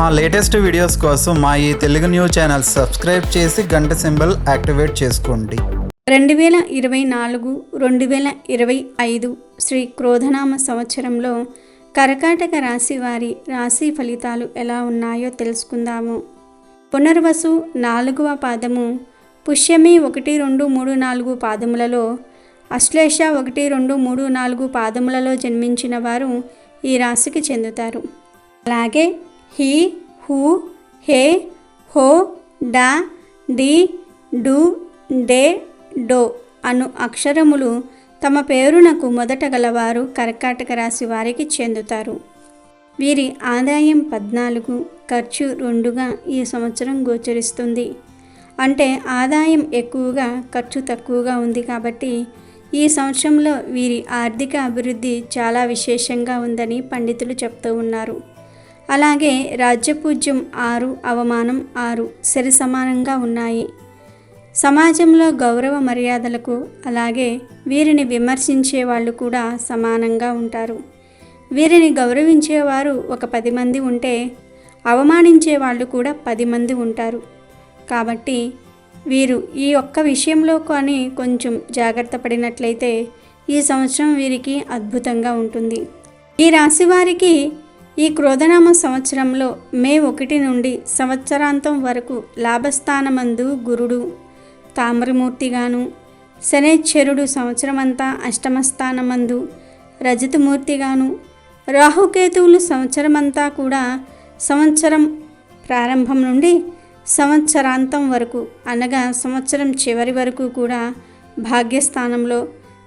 మా latest videos కోసం మా ఈ తెలుగు న్యూస్ ఛానల్ సబ్స్క్రైబ్ చేసి గంట సింబల్ యాక్టివేట్ చేసుకోండి. 2024 2025 శ్రీ క్రోధనామ సంవత్సరంలో కర్కాటక రాశి వారి రాశి ఫలితాలు ఎలా ఉన్నాయో తెలుసుకుందాము. పునర్వసు 4వ పాదము, పుష్యమి 1, 2, 3, 4 పాదములలో, అశ్లేష 1, 2, 3, 4 పాదములలో జన్మించిన వారు ఈ రాశికి చెందుతారు. అలాగే హీ, హూ, హే, హో, డా, డి, డు, డే, డో అను అక్షరములు తమ పేరునకు మొదట గలవారు కర్కాటక రాశి వారికి చెందుతారు. వీరి ఆదాయం 14, ఖర్చు 2గా ఈ సంవత్సరం గోచరిస్తుంది. అంటే ఆదాయం ఎక్కువగా, ఖర్చు తక్కువగా ఉంది కాబట్టి ఈ సంవత్సరంలో వీరి ఆర్థిక అభివృద్ధి చాలా విశేషంగా ఉందని పండితులు చెప్తూ ఉన్నారు. అలాగే రాజ్యపూజ్యం 6, అవమానం 6 సరి సమానంగా ఉన్నాయి. సమాజంలో గౌరవ మర్యాదలకు, అలాగే వీరిని విమర్శించే వాళ్ళు కూడా సమానంగా ఉంటారు. వీరిని గౌరవించేవారు ఒక 10 మంది ఉంటే, అవమానించే వాళ్ళు కూడా 10 మంది ఉంటారు. కాబట్టి వీరు ఈ ఒక్క విషయంలో కానీ కొంచెం జాగ్రత్త పడినట్లయితే ఈ సంవత్సరం వీరికి అద్భుతంగా ఉంటుంది. ఈ రాశి వారికి ఈ క్రోధనామ సంవత్సరంలో మే 1 నుండి సంవత్సరాంతం వరకు లాభస్థానమందు గురుడు తామ్రమూర్తిగాను, శనేశ్వరుడు సంవత్సరమంతా అష్టమస్థానమందు రజతమూర్తిగాను, రాహుకేతువులు సంవత్సరమంతా కూడా సంవత్సరం ప్రారంభం నుండి సంవత్సరాంతం వరకు అనగా సంవత్సరం చివరి వరకు కూడా భాగ్యస్థానంలో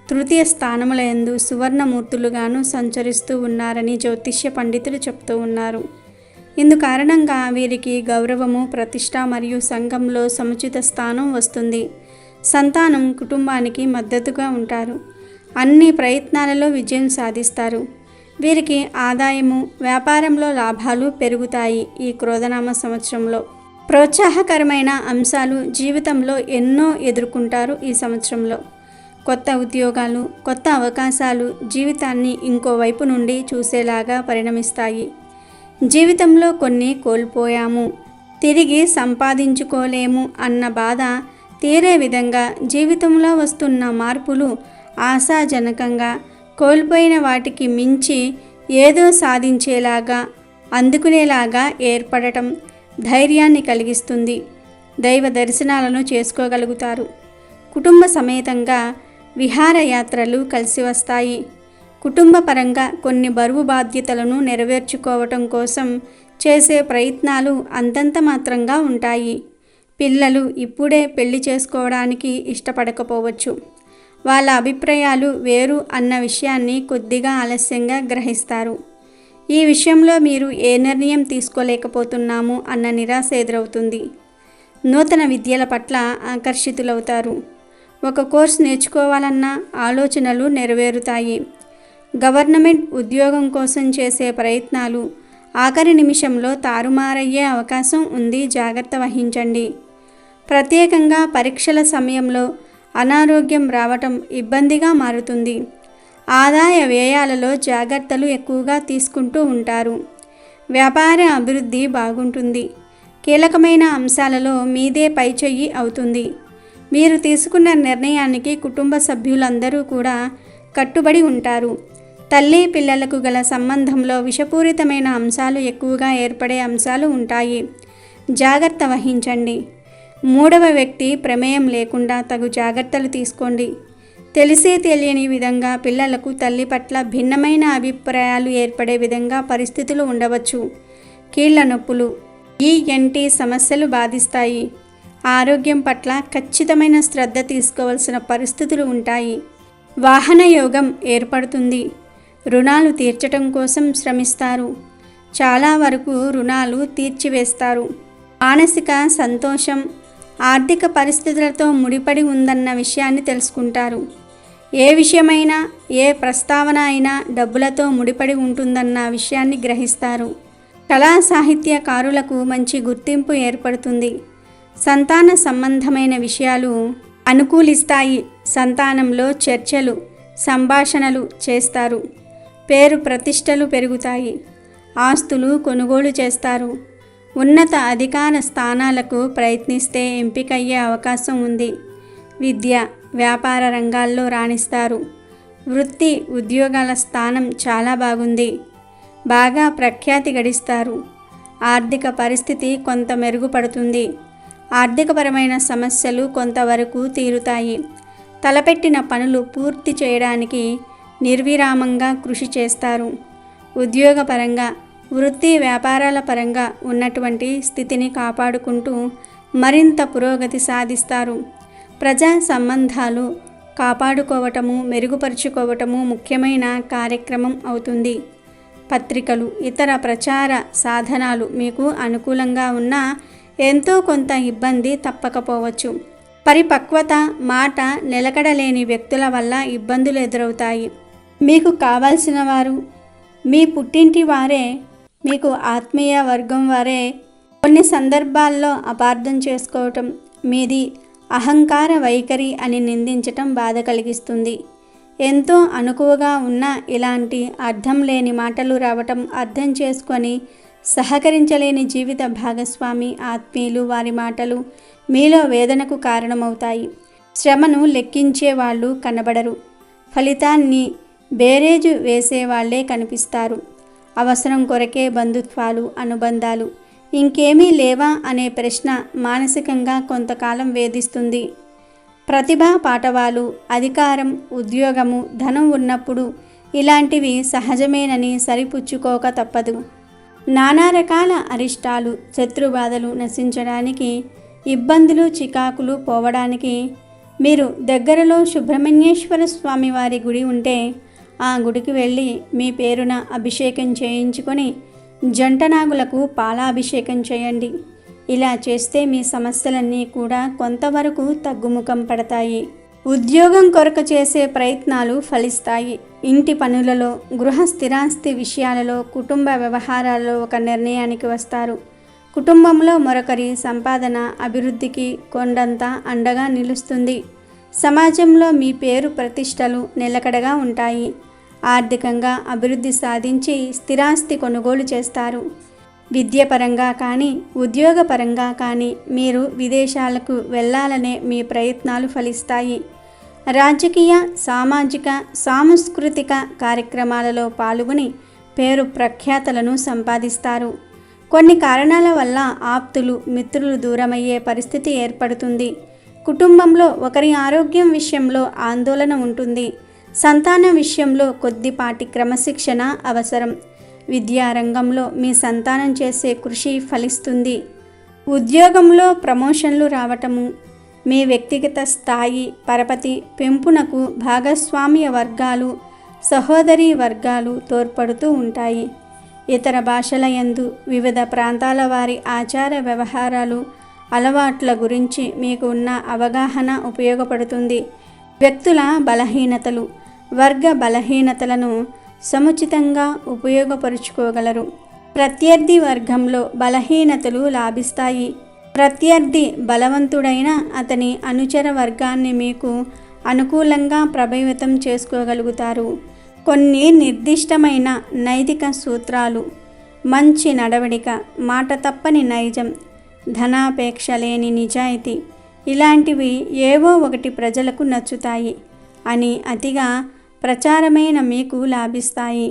తృతీయ స్థానముల యందు సువర్ణమూర్తులుగాను సంచరిస్తూ ఉన్నారని జ్యోతిష్య పండితులు చెప్తూ ఉన్నారు. ఇందు కారణంగా వీరికి గౌరవము, ప్రతిష్ట మరియు సంఘంలో సముచిత స్థానం వస్తుంది. సంతానం కుటుంబానికి మద్దతుగా ఉంటారు. అన్ని ప్రయత్నాలలో విజయం సాధిస్తారు. వీరికి ఆదాయము, వ్యాపారంలో లాభాలు పెరుగుతాయి. ఈ క్రోధనామ సంవత్సరంలో ప్రోత్సాహకరమైన అంశాలు జీవితంలో ఎన్నో ఎదుర్కొంటారు. ఈ సంవత్సరంలో కొత్త ఉద్యోగాలు, కొత్త అవకాశాలు జీవితాన్ని ఇంకో వైపు నుండి చూసేలాగా పరిణమిస్తాయి. జీవితంలో కొన్ని కోల్పోయాము, తిరిగి సంపాదించుకోలేము అన్న బాధ తీరే విధంగా జీవితంలో వస్తున్న మార్పులు ఆశాజనకంగా, కోల్పోయిన వాటికి మించి ఏదో సాధించేలాగా, అందుకునేలాగా ఏర్పడటం ధైర్యాన్ని కలిగిస్తుంది. దైవ దర్శనాలను చేసుకోగలుగుతారు. కుటుంబ సమేతంగా విహారయాత్రలు కలిసి వస్తాయి. కుటుంబ పరంగా కొన్ని బరువు బాధ్యతలను నెరవేర్చుకోవటం కోసం చేసే ప్రయత్నాలు అంతంత మాత్రంగా ఉంటాయి. పిల్లలు ఇప్పుడే పెళ్లి చేసుకోవడానికి ఇష్టపడకపోవచ్చు. వాళ్ళ అభిప్రాయాలు వేరు అన్న విషయాన్ని కొద్దిగా ఆలస్యంగా గ్రహిస్తారు. ఈ విషయంలో మీరు ఏ నిర్ణయం తీసుకోలేకపోతున్నాము అన్న నిరాశ ఎదురవుతుంది. నూతన విద్యల పట్ల ఆకర్షితులవుతారు. ఒక కోర్సు నేర్చుకోవాలన్న ఆలోచనలు నెరవేరుతాయి. గవర్నమెంట్ ఉద్యోగం కోసం చేసే ప్రయత్నాలు ఆఖరి నిమిషంలో తారుమారయ్యే అవకాశం ఉంది. జాగ్రత్త వహించండి. ప్రత్యేకంగా పరీక్షల సమయంలో అనారోగ్యం రావటం ఇబ్బందిగా మారుతుంది. ఆదాయ వ్యయాలలో జాగ్రత్తలు ఎక్కువగా తీసుకుంటూ ఉంటారు. వ్యాపార అభివృద్ధి బాగుంటుంది. కీలకమైన అంశాలలో మీదే పైచెయ్యి అవుతుంది. మీరు తీసుకున్న నిర్ణయానికి కుటుంబ సభ్యులందరూ కూడా కట్టుబడి ఉంటారు. తల్లి పిల్లలకు గల సంబంధంలో విషపూరితమైన అంశాలు ఎక్కువగా ఏర్పడే అంశాలు ఉంటాయి. జాగ్రత్త వహించండి. 3వ వ్యక్తి ప్రమేయం లేకుండా తగు జాగ్రత్తలు తీసుకోండి. తెలిసే తెలియని విధంగా పిల్లలకు తల్లి పట్ల భిన్నమైన అభిప్రాయాలు ఏర్పడే విధంగా పరిస్థితులు ఉండవచ్చు. కీళ్ల నొప్పులు, ENT సమస్యలు బాధిస్తాయి. ఆరోగ్యం పట్ల ఖచ్చితమైన శ్రద్ధ తీసుకోవాల్సిన పరిస్థితులు ఉంటాయి. వాహన యోగం ఏర్పడుతుంది. రుణాలు తీర్చటం కోసం శ్రమిస్తారు. చాలా వరకు రుణాలు తీర్చివేస్తారు. మానసిక సంతోషం ఆర్థిక పరిస్థితులతో ముడిపడి ఉందన్న విషయాన్ని తెలుసుకుంటారు. ఏ విషయమైనా, ఏ ప్రస్తావన అయినా డబ్బులతో ముడిపడి ఉంటుందన్న విషయాన్ని గ్రహిస్తారు. కళా సాహిత్యకారులకు మంచి గుర్తింపు ఏర్పడుతుంది. సంతాన సంబంధమైన విషయాలు అనుకూలిస్తాయి. సంతానంలో చర్చలు, సంభాషణలు చేస్తారు. పేరు ప్రతిష్టలు పెరుగుతాయి. ఆస్తులు కొనుగోలు చేస్తారు. ఉన్నత అధికార స్థానాలకు ప్రయత్నిస్తే ఎంపికయ్యే అవకాశం ఉంది. విద్య, వ్యాపార రంగాల్లో రాణిస్తారు. వృత్తి, ఉద్యోగాల స్థానం చాలా బాగుంది. బాగా ప్రఖ్యాతి గడిస్తారు. ఆర్థిక పరిస్థితి కొంత మెరుగుపడుతుంది. ఆర్థికపరమైన సమస్యలు కొంతవరకు తీరుతాయి. తలపెట్టిన పనులు పూర్తి చేయడానికి నిర్విరామంగా కృషి చేస్తారు. ఉద్యోగపరంగా, వృత్తి వ్యాపారాల పరంగా ఉన్నటువంటి స్థితిని కాపాడుకుంటూ మరింత పురోగతి సాధిస్తారు. ప్రజా సంబంధాలు కాపాడుకోవటము, మెరుగుపరుచుకోవటము ముఖ్యమైన కార్యక్రమం అవుతుంది. పత్రికలు, ఇతర ప్రచార సాధనాలు మీకు అనుకూలంగా ఉన్నా ఎంతో కొంత ఇబ్బంది తప్పకపోవచ్చు. పరిపక్వత, మాట నిలకడలేని వ్యక్తుల వల్ల ఇబ్బందులు ఎదురవుతాయి. మీకు కావాల్సిన వారు మీ పుట్టింటి వారే, మీకు ఆత్మీయ వర్గం వారే కొన్ని సందర్భాల్లో అపార్థం చేసుకోవటం, మీది అహంకార వైఖరి అని నిందించటం బాధ కలిగిస్తుంది. ఎంతో అనుకువగా ఉన్న ఇలాంటి అర్థం లేని మాటలు రావటం, అర్థం చేసుకొని సహకరించలేని జీవిత భాగస్వామి, ఆత్మీయులు వారి మాటలు మీలో వేదనకు కారణమవుతాయి. శ్రమను లెక్కించే వాళ్ళు కనబడరు. ఫలితాన్ని బేరేజు వేసేవాళ్లే కనిపిస్తారు. అవసరం కొరకే బంధుత్వాలు, అనుబంధాలు, ఇంకేమీ లేవా అనే ప్రశ్న మానసికంగా కొంతకాలం వేధిస్తుంది. ప్రతిభ, పాటవాలు, అధికారం, ఉద్యోగము, ధనం ఉన్నప్పుడు ఇలాంటివి సహజమేనని సరిపుచ్చుకోక తప్పదు. నానా రకాల అరిష్టాలు, శత్రుబాధలు నశించడానికి, ఇబ్బందులు, చికాకులు పోవడానికి మీరు దగ్గరలో సుబ్రహ్మణ్యేశ్వర స్వామి వారి గుడి ఉంటే ఆ గుడికి వెళ్ళి మీ పేరున అభిషేకం చేయించుకొని జంటనాగులకు పాలాభిషేకం చేయండి. ఇలా చేస్తే మీ సమస్యలన్నీ కూడా కొంతవరకు తగ్గుముఖం పడతాయి. ఉద్యోగం కొరకు చేసే ప్రయత్నాలు ఫలిస్తాయి. ఇంటి పనులలో, గృహ స్థిరాస్తి విషయాలలో, కుటుంబ వ్యవహారాలలో ఒక నిర్ణయానికి వస్తారు. కుటుంబంలో మరొకరి సంపాదన అభివృద్ధికి కొండంత అండగా నిలుస్తుంది. సమాజంలో మీ పేరు ప్రతిష్టలు నిలకడగా ఉంటాయి. ఆర్థికంగా అభివృద్ధి సాధించి స్థిరాస్తి కొనుగోలు చేస్తారు. విద్యపరంగా కానీ, ఉద్యోగపరంగా కానీ మీరు విదేశాలకు వెళ్ళాలనే మీ ప్రయత్నాలు ఫలిస్తాయి. రాజకీయ, సామాజిక, సాంస్కృతిక కార్యక్రమాలలో పాల్గొని పేరు ప్రఖ్యాతలను సంపాదిస్తారు. కొన్ని కారణాల వల్ల ఆప్తులు, మిత్రులు దూరమయ్యే పరిస్థితి ఏర్పడుతుంది. కుటుంబంలో ఒకరి ఆరోగ్యం విషయంలో ఆందోళన ఉంటుంది. సంతాన విషయంలో కొద్దిపాటి క్రమశిక్షణ అవసరం. విద్యారంగంలో మీ సంతానం చేసే కృషి ఫలిస్తుంది. ఉద్యోగంలో ప్రమోషన్లు రావటము, మీ వ్యక్తిగత స్థాయి, పరపతి పెంపునకు భాగస్వామ్య వర్గాలు, సహోదరీ వర్గాలు తోడ్పడుతూ ఉంటాయి. ఇతర భాషల యందు వివిధ ప్రాంతాల వారి ఆచార వ్యవహారాలు, అలవాట్ల గురించి మీకు ఉన్న అవగాహన ఉపయోగపడుతుంది. వ్యక్తుల బలహీనతలు, వర్గ బలహీనతలను సముచితంగా ఉపయోగపరుచుకోగలరు. ప్రత్యర్థి వర్గంలో బలహీనతలు లాభిస్తాయి. ప్రత్యర్థి బలవంతుడైన అతని అనుచర వర్గాన్ని మీకు అనుకూలంగా ప్రభావితం చేసుకోగలుగుతారు. కొన్ని నిర్దిష్టమైన నైతిక సూత్రాలు, మంచి నడవడిక, మాట తప్పని నైజం, ధనాపేక్ష లేని నిజాయితీ ఇలాంటివి ఏవో ఒకటి ప్రజలకు నచ్చుతాయి అని అతిగా ప్రచారమైన మీకు లాభిస్తాయి.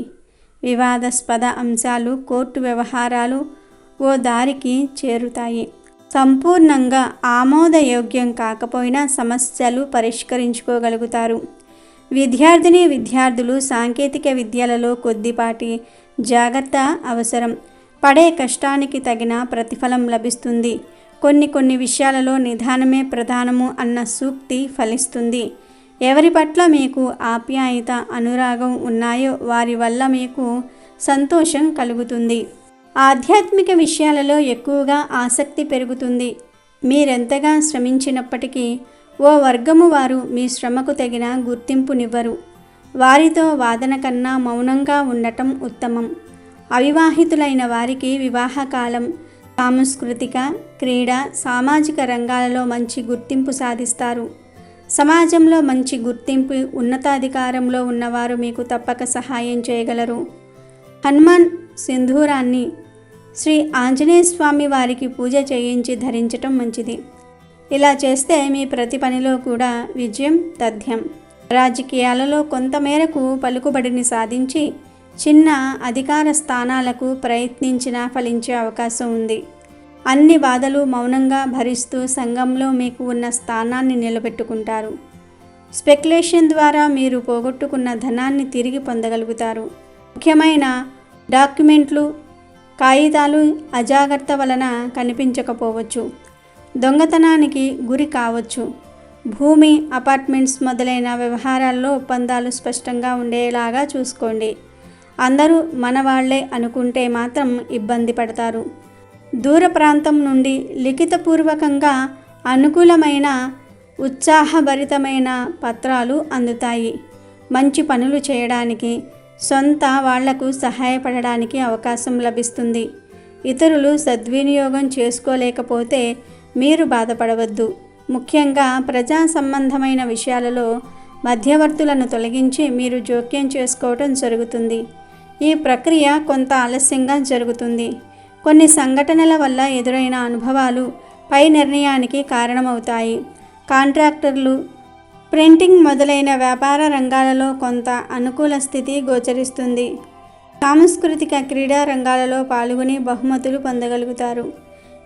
వివాదాస్పద అంశాలు, కోర్టు వ్యవహారాలు ఓ దారికి చేరుతాయి. సంపూర్ణంగా ఆమోదయోగ్యం కాకపోయినా సమస్యలు పరిష్కరించుకోగలుగుతారు. విద్యార్థులు సాంకేతిక విద్యలలో కొద్దిపాటి జాగ్రత్త అవసరం. పడే కష్టానికి తగిన ప్రతిఫలం లభిస్తుంది. కొన్ని విషయాలలో నిదానమే ప్రధానము అన్న సూక్తి ఫలిస్తుంది. ఎవరి పట్ల మీకు ఆప్యాయత, అనురాగం ఉన్నాయో వారి వల్ల మీకు సంతోషం కలుగుతుంది. ఆధ్యాత్మిక విషయాలలో ఎక్కువగా ఆసక్తి పెరుగుతుంది. మీరెంతగా శ్రమించినప్పటికీ ఓ వర్గము వారు మీ శ్రమకు తగిన గుర్తింపునివ్వరు. వారితో వాదన కన్నా మౌనంగా ఉండటం ఉత్తమం. అవివాహితులైన వారికి వివాహకాలం సాంస్కృతిక, క్రీడా, సామాజిక రంగాలలో మంచి గుర్తింపు సాధిస్తారు. సమాజంలో మంచి గుర్తింపు, ఉన్నతాధికారంలో ఉన్నవారు మీకు తప్పక సహాయం చేయగలరు. హనుమాన్ సింధూరాన్ని శ్రీ ఆంజనేయ స్వామి వారికి పూజ చేయించి ధరించటం మంచిది. ఇలా చేస్తే మీ ప్రతి పనిలో కూడా విజయం తథ్యం. రాజకీయాలలో కొంతమేరకు పలుకుబడిని సాధించి చిన్న అధికార స్థానాలకు ప్రయత్నించినా ఫలించే అవకాశం ఉంది. అన్ని బాధలు మౌనంగా భరిస్తూ సంఘంలో మీకు ఉన్న స్థానాన్ని నిలబెట్టుకుంటారు. స్పెక్యులేషన్ ద్వారా మీరు పోగొట్టుకున్న ధనాన్ని తిరిగి పొందగలుగుతారు. ముఖ్యమైన డాక్యుమెంట్లు, కాగితాలు అజాగ్రత్త వలన కనిపించకపోవచ్చు, దొంగతనానికి గురి కావచ్చు. భూమి, అపార్ట్మెంట్స్ మొదలైన వ్యవహారాల్లో ఒప్పందాలు స్పష్టంగా ఉండేలాగా చూసుకోండి. అందరూ మన వాళ్లే అనుకుంటే మాత్రం ఇబ్బంది పడతారు. దూర ప్రాంతం నుండి లిఖితపూర్వకంగా అనుకూలమైన ఉత్సాహభరితమైన పత్రాలు అందుతాయి. మంచి పనులు చేయడానికి, సొంత వాళ్లకు సహాయపడడానికి అవకాశం లభిస్తుంది. ఇతరులు సద్వినియోగం చేసుకోలేకపోతే మీరు బాధపడవద్దు. ముఖ్యంగా ప్రజా సంబంధమైన విషయాలలో మధ్యవర్తులను తొలగించి మీరు జోక్యం చేసుకోవటం జరుగుతుంది. ఈ ప్రక్రియ కొంత ఆలస్యంగా జరుగుతుంది. కొన్ని సంఘటనల వల్ల ఎదురైన అనుభవాలు పై నిర్ణయానికి కారణమవుతాయి. కాంట్రాక్టర్లు, ప్రింటింగ్ మొదలైన వ్యాపార రంగాలలో కొంత అనుకూల స్థితి గోచరిస్తుంది. సాంస్కృతిక క్రీడా రంగాలలో పాల్గొని బహుమతులు పొందగలుగుతారు.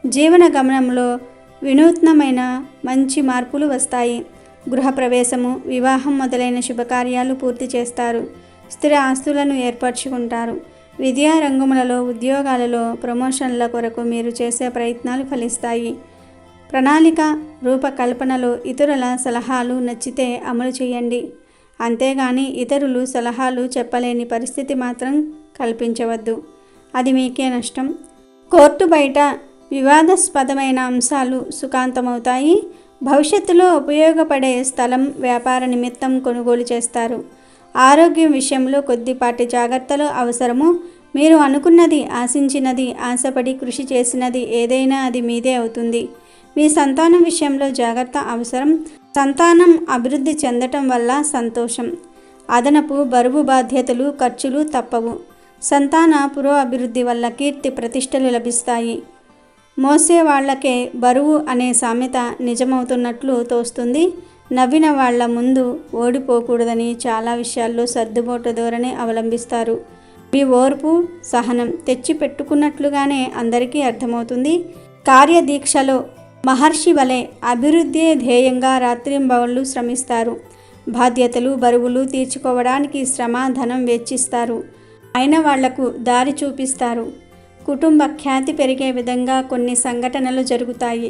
జీవన గమనంలో వినూత్నమైన మంచి మార్పులు వస్తాయి. గృహప్రవేశము, వివాహం మొదలైన శుభకార్యాలు పూర్తి చేస్తారు. స్థిర ఆస్తులను ఏర్పరచుకుంటారు. విద్యా రంగములలో, ఉద్యోగాలలో ప్రమోషన్ల కొరకు మీరు చేసే ప్రయత్నాలు ఫలిస్తాయి. ప్రణాళిక రూపకల్పనలో ఇతరుల సలహాలు నచ్చితే అమలు చేయండి. అంతేగాని ఇతరులు సలహాలు చెప్పలేని పరిస్థితి మాత్రం కల్పించవద్దు. అది మీకే నష్టం. కోర్టు బయట వివాదాస్పదమైన అంశాలు సుఖాంతమవుతాయి. భవిష్యత్తులో ఉపయోగపడే స్థలం, వ్యాపార నిమిత్తం కొనుగోలు చేస్తారు. ఆరోగ్యం విషయంలో కొద్దిపాటి జాగ్రత్తలు అవసరము. మీరు అనుకున్నది, ఆశించినది, ఆశపడి కృషి చేసినది ఏదైనా అది మీదే అవుతుంది. మీ సంతానం విషయంలో జాగ్రత్త అవసరం. సంతానం అభివృద్ధి చెందటం వల్ల సంతోషం. అదనపు బరువు, బాధ్యతలు, ఖర్చులు తప్పవు. సంతాన పురోభివృద్ధి వల్ల కీర్తి ప్రతిష్టలు లభిస్తాయి. మోసే వాళ్లకే బరువు అనే సామెత నిజమవుతున్నట్లు తోస్తుంది. నవ్విన వాళ్ల ముందు ఓడిపోకూడదని చాలా విషయాల్లో సర్దుబాటు ధోరణి అవలంబిస్తారు. మీ ఓర్పు, సహనం తెచ్చి పెట్టుకున్నట్లుగానే అందరికీ అర్థమవుతుంది. కార్యదీక్షలో మహర్షి వలె అభివృద్ధి ధ్యేయంగా రాత్రింబవళ్లు శ్రమిస్తారు. బాధ్యతలు, బరువులు తీర్చుకోవడానికి శ్రమ, ధనం వెచ్చిస్తారు. అయిన వాళ్లకు దారి చూపిస్తారు. కుటుంబ ఖ్యాతి పెరిగే విధంగా కొన్ని సంఘటనలు జరుగుతాయి.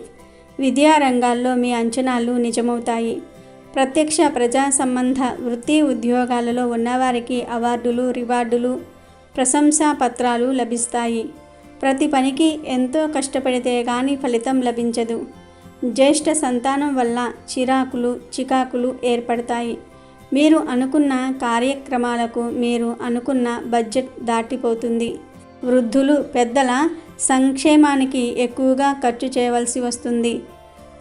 విద్యా రంగాల్లో మీ అంచనాలు నిజమవుతాయి. ప్రత్యక్ష ప్రజా సంబంధ వృత్తి ఉద్యోగాలలో ఉన్నవారికి అవార్డులు, రివార్డులు, ప్రశంసా పత్రాలు లభిస్తాయి. ప్రతి పనికి ఎంతో కష్టపడితే గాని ఫలితం లభించదు. జ్యేష్ఠ సంతానం వల్ల చిరాకులు, చికాకులు ఏర్పడతాయి. మీరు అనుకున్న కార్యక్రమాలకు మీరు అనుకున్న బడ్జెట్ దాటిపోతుంది. వృద్ధులు, పెద్దల సంక్షేమానికి ఎక్కువగా ఖర్చు చేయవలసి వస్తుంది.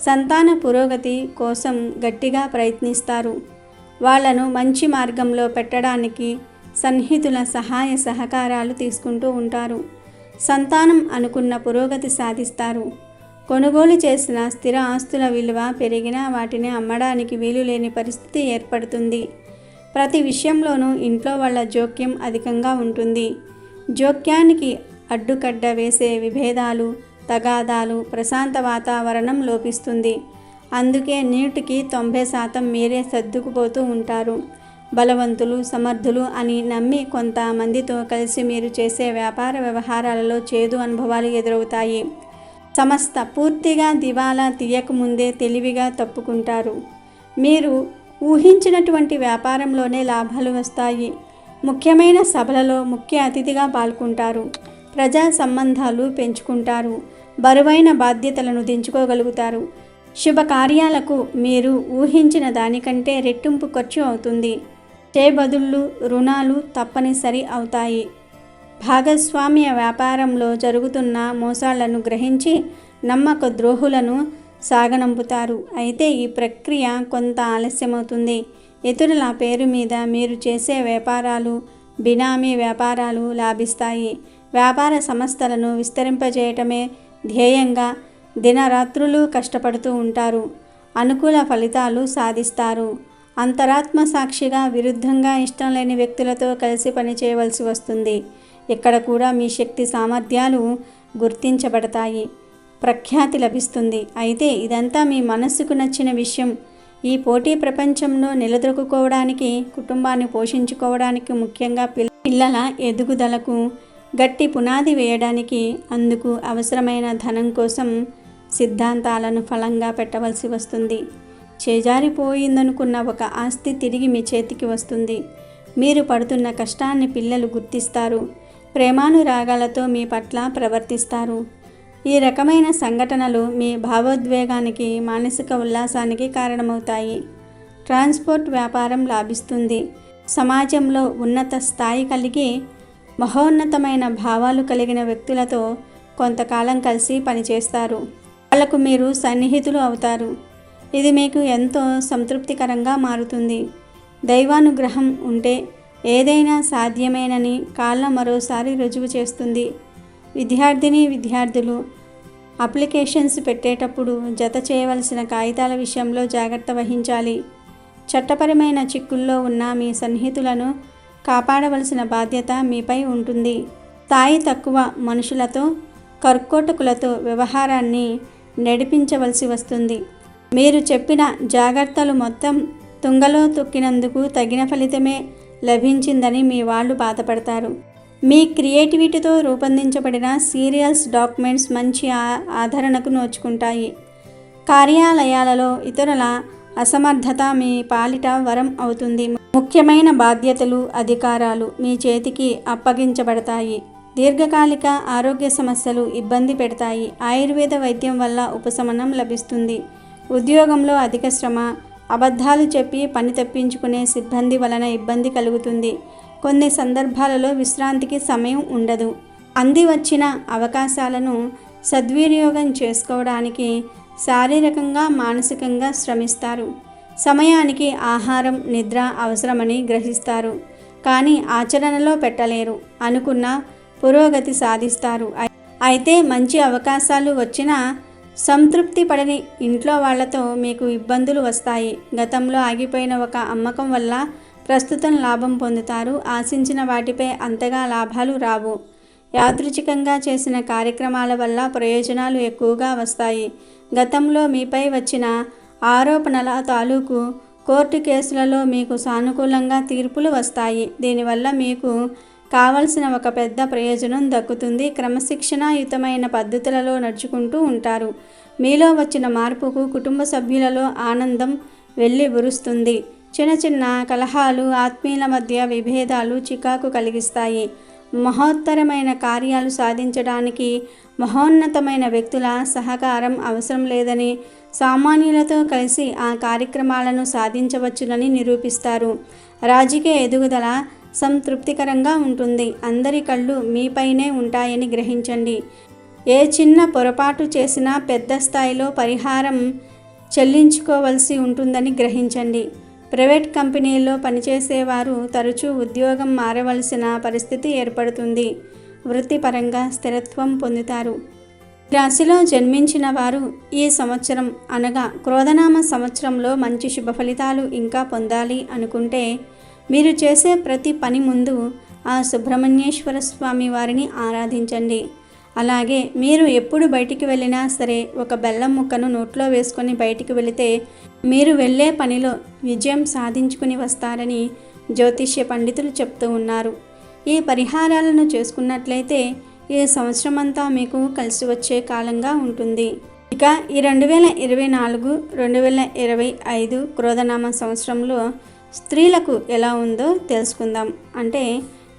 సంతాన పురోగతి కోసం గట్టిగా ప్రయత్నిస్తారు. వాళ్లను మంచి మార్గంలో పెట్టడానికి సన్నిహితుల సహాయ సహకారాలు తీసుకుంటూ ఉంటారు. సంతానం అనుకున్న పురోగతి సాధిస్తారు. కొనుగోలు చేసిన స్థిర ఆస్తుల విలువ పెరిగినా వాటిని అమ్మడానికి వీలు లేని పరిస్థితి ఏర్పడుతుంది. ప్రతి విషయంలోనూ ఇంట్లో వాళ్ళ జోక్యం అధికంగా ఉంటుంది. జోక్యానికి అడ్డుకట్ట వేసే విభేదాలు, తగాదాలు, ప్రశాంత వాతావరణం లోపిస్తుంది. అందుకే 100కి 90% మీరే సర్దుకుపోతూ ఉంటారు. బలవంతులు, సమర్థులు అని నమ్మి కొంతమందితో కలిసి మీరు చేసే వ్యాపార వ్యవహారాలలో చేదు అనుభవాలు ఎదురవుతాయి. సంస్థ పూర్తిగా దివాలా తీయకముందే తెలివిగా తప్పుకుంటారు. మీరు ఊహించినటువంటి వ్యాపారంలోనే లాభాలు వస్తాయి. ముఖ్యమైన సభలలో ముఖ్య అతిథిగా పాల్గొంటారు. ప్రజా సంబంధాలు పెంచుకుంటారు. బరువైన బాధ్యతలను దించుకోగలుగుతారు. శుభకార్యాలకు మీరు ఊహించిన దానికంటే రెట్టింపు ఖర్చు అవుతుంది. చేబదుళ్ళు, రుణాలు తప్పనిసరి అవుతాయి. భాగస్వామ్య వ్యాపారంలో జరుగుతున్న మోసాలను గ్రహించి నమ్మక ద్రోహులను సాగనంపుతారు. అయితే ఈ ప్రక్రియ కొంత ఆలస్యమవుతుంది. ఇతరుల పేరు మీద మీరు చేసే వ్యాపారాలు, బినామీ వ్యాపారాలు లాభిస్తాయి. వ్యాపార సంస్థలను విస్తరింపజేయటమే ధ్యేయంగా దినరాత్రులు కష్టపడుతూ ఉంటారు. అనుకూల ఫలితాలు సాధిస్తారు. అంతరాత్మ సాక్షిగా విరుద్ధంగా ఇష్టం లేని వ్యక్తులతో కలిసి పనిచేయవలసి వస్తుంది. ఇక్కడ కూడా మీ శక్తి సామర్థ్యాలు గుర్తించబడతాయి, ప్రఖ్యాతి లభిస్తుంది. అయితే ఇదంతా మీ మనస్సుకు నచ్చిన విషయం. ఈ పోటీ ప్రపంచంలో నిలదొక్కుకోవడానికి, కుటుంబాన్ని పోషించుకోవడానికి, ముఖ్యంగా పిల్లల ఎదుగుదలకు గట్టి పునాది వేయడానికి, అందుకు అవసరమైన ధనం కోసం సిద్ధాంతాలను ఫలంగా పెట్టవలసి వస్తుంది. చేజారిపోయిందనుకున్న ఒక ఆస్తి తిరిగి మీ చేతికి వస్తుంది. మీరు పడుతున్న కష్టాన్ని పిల్లలు గుర్తిస్తారు. ప్రేమానురాగాలతో మీ పట్ల ప్రవర్తిస్తారు. ఈ రకమైన సంఘటనలు మీ భావోద్వేగానికి, మానసిక ఉల్లాసానికి కారణమవుతాయి. ట్రాన్స్పోర్ట్ వ్యాపారం లాభిస్తుంది. సమాజంలో ఉన్నత స్థాయి కలిగి మహోన్నతమైన భావాలు కలిగిన వ్యక్తులతో కొంతకాలం కలిసి పనిచేస్తారు. వాళ్లకు మీరు సన్నిహితులు అవుతారు. ఇది మీకు ఎంతో సంతృప్తికరంగా మారుతుంది. దైవానుగ్రహం ఉంటే ఏదైనా సాధ్యమేనని కాలం మరోసారి రుజువు చేస్తుంది. విద్యార్థులు అప్లికేషన్స్ పెట్టేటప్పుడు జత చేయవలసిన కాగితాల విషయంలో జాగ్రత్త వహించాలి. చట్టపరమైన చిక్కుల్లో ఉన్న మీ సన్నిహితులను కాపాడవలసిన బాధ్యత మీపై ఉంటుంది. స్థాయి తక్కువ మనుషులతో, కర్కోటకులతో వ్యవహారాన్ని నడిపించవలసి వస్తుంది. మీరు చెప్పిన జాగ్రత్తలు మొత్తం తుంగలో తొక్కినందుకు తగిన ఫలితమే లభించిందని మీ వాళ్ళు బాధపడతారు. మీ క్రియేటివిటీతో రూపొందించబడిన సీరియల్స్, డాక్యుమెంట్స్ మంచి ఆదరణకు నోచుకుంటాయి. కార్యాలయాలలో ఇతరుల అసమర్థత మీ పాలిట వరం అవుతుంది. ముఖ్యమైన బాధ్యతలు, అధికారాలు మీ చేతికి అప్పగించబడతాయి. దీర్ఘకాలిక ఆరోగ్య సమస్యలు ఇబ్బంది పెడతాయి. ఆయుర్వేద వైద్యం వల్ల ఉపశమనం లభిస్తుంది. ఉద్యోగంలో అధిక శ్రమ, అబద్ధాలు చెప్పి పని తప్పించుకునే సిబ్బంది వలన ఇబ్బంది కలుగుతుంది. కొన్ని సందర్భాలలో విశ్రాంతికి సమయం ఉండదు. అంది వచ్చిన అవకాశాలను సద్వినియోగం చేసుకోవడానికి శారీరకంగా, మానసికంగా శ్రమిస్తారు. సమయానికి ఆహారం, నిద్ర అవసరమని గ్రహిస్తారు. కానీ ఆచరణలో పెట్టలేరు. అనుకున్న పురోగతి సాధిస్తారు. అయితే మంచి అవకాశాలు వచ్చినా సంతృప్తి పడని ఇంట్లో వాళ్లతో మీకు ఇబ్బందులు వస్తాయి. గతంలో ఆగిపోయిన ఒక అమ్మకం వల్ల ప్రస్తుతం లాభం పొందుతారు. ఆశించిన వాటిపై అంతగా లాభాలు రావు. యాదృచ్ఛికంగా చేసిన కార్యక్రమాల వల్ల ప్రయోజనాలు ఎక్కువగా వస్తాయి. గతంలో మీపై వచ్చిన ఆరోపణల తాలూకు కోర్టు కేసులలో మీకు సానుకూలంగా తీర్పులు వస్తాయి. దీనివల్ల మీకు కావలసిన ఒక పెద్ద ప్రయోజనం దక్కుతుంది. క్రమశిక్షణాయుతమైన పద్ధతులలో నడుచుకుంటూ ఉంటారు. మీలో వచ్చిన మార్పుకు కుటుంబ సభ్యులలో ఆనందం వెల్లివిరుస్తుంది. చిన్న చిన్న కలహాలు ఆత్మీయుల మధ్య విభేదాలు చికాకు కలిగిస్తాయి. మహోత్తరమైన కార్యాలు సాధించడానికి మహోన్నతమైన వ్యక్తుల సహకారం అవసరం లేదని, సామాన్యులతో కలిసి ఆ కార్యక్రమాలను సాధించవచ్చునని నిరూపిస్తారు. రాజకీయ ఎదుగుదల సంతృప్తికరంగా ఉంటుంది. అందరి కళ్ళు మీపైనే ఉంటాయని గ్రహించండి. ఏ చిన్న పొరపాటు చేసినా పెద్ద స్థాయిలో పరిహారం చెల్లించుకోవలసి ఉంటుందని గ్రహించండి. ప్రైవేట్ కంపెనీల్లో పనిచేసేవారు తరచూ ఉద్యోగం మారవలసిన పరిస్థితి ఏర్పడుతుంది. వృత్తిపరంగా స్థిరత్వం పొందుతారు. రాశిలో జన్మించిన వారు ఈ సంవత్సరం అనగా క్రోధనామ సంవత్సరంలో మంచి శుభ ఫలితాలు ఇంకా పొందాలి అనుకుంటే మీరు చేసే ప్రతి పని ముందు ఆ సుబ్రహ్మణ్యేశ్వర స్వామి వారిని ఆరాధించండి. అలాగే మీరు ఎప్పుడు బయటికి వెళ్ళినా సరే ఒక బెల్లం ముక్కను నోట్లో వేసుకొని బయటికి వెళితే మీరు వెళ్ళే పనిలో విజయం సాధించుకుని వస్తారని జ్యోతిష్య పండితులు చెప్తూ ఉన్నారు. ఈ పరిహారాలను చేసుకున్నట్లయితే ఈ సంవత్సరం అంతా మీకు కలిసి వచ్చే కాలంగా ఉంటుంది. ఇక ఈ 2024-2025 క్రోధనామ సంవత్సరంలో స్త్రీలకు ఎలా ఉందో తెలుసుకుందాం. అంటే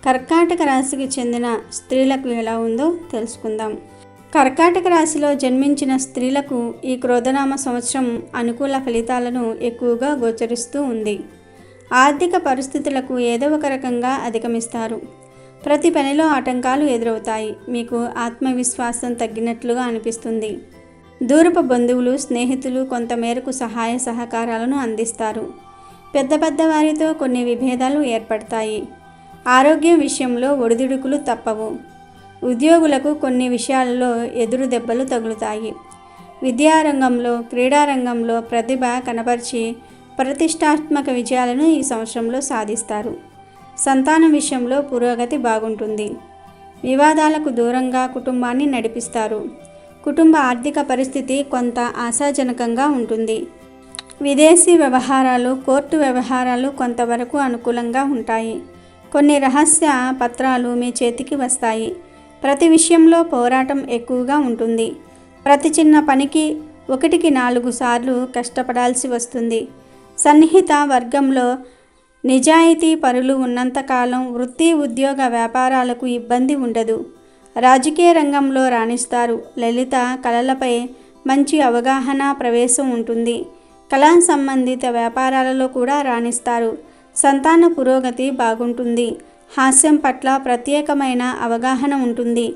కర్కాటక రాశికి చెందిన స్త్రీలకు ఎలా ఉందో తెలుసుకుందాం. కర్కాటక రాశిలో జన్మించిన స్త్రీలకు ఈ క్రోధనామ సంవత్సరం అనుకూల ఫలితాలను ఎక్కువగా గోచరిస్తూ ఉంది. ఆర్థిక పరిస్థితులకు ఏదో ఒక రకంగా అధిగమిస్తారు. ప్రతి పనిలో ఆటంకాలు ఎదురవుతాయి. మీకు ఆత్మవిశ్వాసం తగ్గినట్లుగా అనిపిస్తుంది. దూరపు బంధువులు, స్నేహితులు కొంతమేరకు సహాయ సహకారాలను అందిస్తారు. పెద్ద వారితో కొన్ని విభేదాలు ఏర్పడతాయి. ఆరోగ్యం విషయంలో ఒడిదుడుకులు తప్పవు. ఉద్యోగులకు కొన్ని విషయాలలో ఎదురు దెబ్బలు తగులుతాయి. విద్యారంగంలో, క్రీడారంగంలో ప్రతిభ కనబరిచి ప్రతిష్టాత్మక విజయాలను ఈ సంవత్సరంలో సాధిస్తారు. సంతానం విషయంలో పురోగతి బాగుంటుంది. వివాదాలకు దూరంగా కుటుంబాన్ని నడిపిస్తారు. కుటుంబ ఆర్థిక పరిస్థితి కొంత ఆశాజనకంగా ఉంటుంది. విదేశీ వ్యవహారాలు, కోర్టు వ్యవహారాలు కొంతవరకు అనుకూలంగా ఉంటాయి. కొన్ని రహస్య పత్రాలు మీ చేతికి వస్తాయి. ప్రతి విషయంలో పోరాటం ఎక్కువగా ఉంటుంది. ప్రతి చిన్న పనికి 1-4 సార్లు కష్టపడాల్సి వస్తుంది. సన్నిహిత వర్గంలో నిజాయితీ పరులు ఉన్నంతకాలం వృత్తి, ఉద్యోగ, వ్యాపారాలకు ఇబ్బంది ఉండదు. రాజకీయ రంగంలో రాణిస్తారు. లలిత కళలపై మంచి అవగాహన, ప్రవేశం ఉంటుంది. కళా సంబంధిత వ్యాపారాలలో కూడా రాణిస్తారు. సంతాన పురోగతి బాగుంటుంది. హాస్యం పట్ల ప్రత్యేకమైన అవగాహన ఉంటుంది.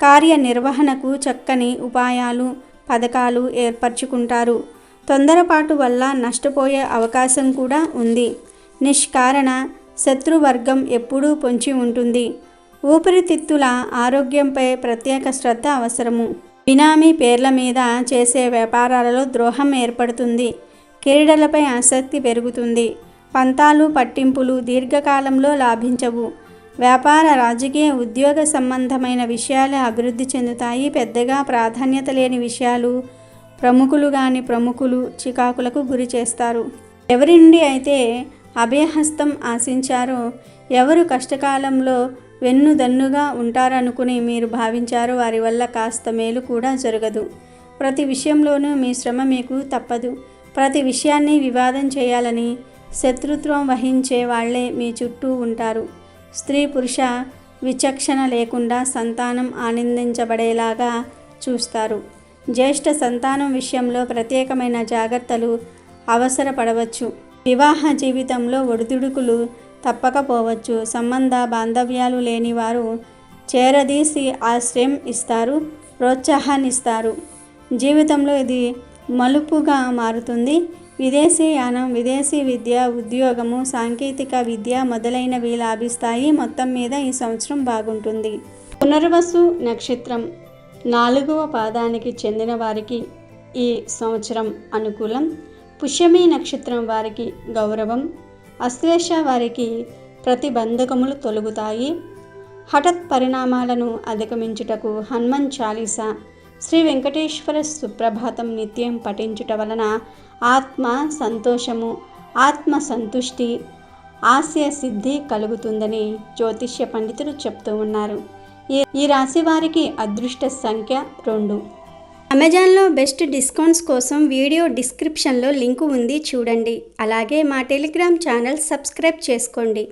కార్యనిర్వహణకు చక్కని ఉపాయాలు, పథకాలు ఏర్పరచుకుంటారు. తొందరపాటు వల్ల నష్టపోయే అవకాశం కూడా ఉంది. నిష్కారణ శత్రువర్గం ఎప్పుడూ పొంచి ఉంటుంది. ఊపిరితిత్తుల ఆరోగ్యంపై ప్రత్యేక శ్రద్ధ అవసరము. బినామీ పేర్ల మీద చేసే వ్యాపారాలలో ద్రోహం ఏర్పడుతుంది. క్రీడలపై ఆసక్తి పెరుగుతుంది. పంతాలు, పట్టింపులు దీర్ఘకాలంలో లాభించవు. వ్యాపార, రాజకీయ, ఉద్యోగ సంబంధమైన విషయాలు అభివృద్ధి చెందుతాయి. పెద్దగా ప్రాధాన్యత లేని విషయాలు ప్రముఖులు చికాకులకు గురి చేస్తారు. ఎవరి నుండి అయితే అభయహస్తం ఆశించారో, ఎవరు కష్టకాలంలో వెన్నుదన్నుగా ఉంటారనుకుని మీరు భావించారో వారి వల్ల కాస్త మేలు కూడా జరగదు. ప్రతి విషయంలోనూ మీ శ్రమ మీకు తప్పదు. ప్రతి విషయాన్ని వివాదం చేయాలని శత్రుత్వం వహించే వాళ్లే మీ చుట్టూ ఉంటారు. స్త్రీ పురుష విచక్షణ లేకుండా సంతానం ఆనందించబడేలాగా చూస్తారు. జ్యేష్ఠ సంతానం విషయంలో ప్రత్యేకమైన జాగ్రత్తలు అవసరపడవచ్చు. వివాహ జీవితంలో ఒడిదుడుకులు తప్పకపోవచ్చు. సంబంధ బాంధవ్యాలు లేని వారు చేరదీసి ఆశ్రయం ఇస్తారు, ప్రోత్సాహాన్నిస్తారు. జీవితంలో ఇది మలుపుగా మారుతుంది. విదేశీ యానం, విదేశీ విద్య, ఉద్యోగము, సాంకేతిక విద్య మొదలైనవి లాభిస్తాయి. మొత్తం మీద ఈ సంవత్సరం బాగుంటుంది. పునర్వసు నక్షత్రం 4వ పాదానికి చెందిన వారికి ఈ సంవత్సరం అనుకూలం. పుష్యమి నక్షత్రం వారికి గౌరవం. అశ్లేష వారికి ప్రతిబంధకములు తొలగుతాయి. హఠత్ పరిణామాలను అధిగమించుటకు హనుమాన్ చాలీసా, శ్రీ వెంకటేశ్వర సుప్రభాతం నిత్యం పఠించుట వలన ఆత్మ సంతోషము, ఆత్మ సంతుష్టి, ఆశయ సిద్ధి కలుగుతుందని జ్యోతిష్య పండితులు చెప్తూ ఉన్నారు. ఈ రాశి వారికి అదృష్ట సంఖ్య 2. అమెజాన్లో బెస్ట్ డిస్కౌంట్స్ కోసం వీడియో డిస్క్రిప్షన్లో లింకు ఉంది, చూడండి. అలాగే మా టెలిగ్రామ్ ఛానల్ సబ్స్క్రైబ్ చేసుకోండి.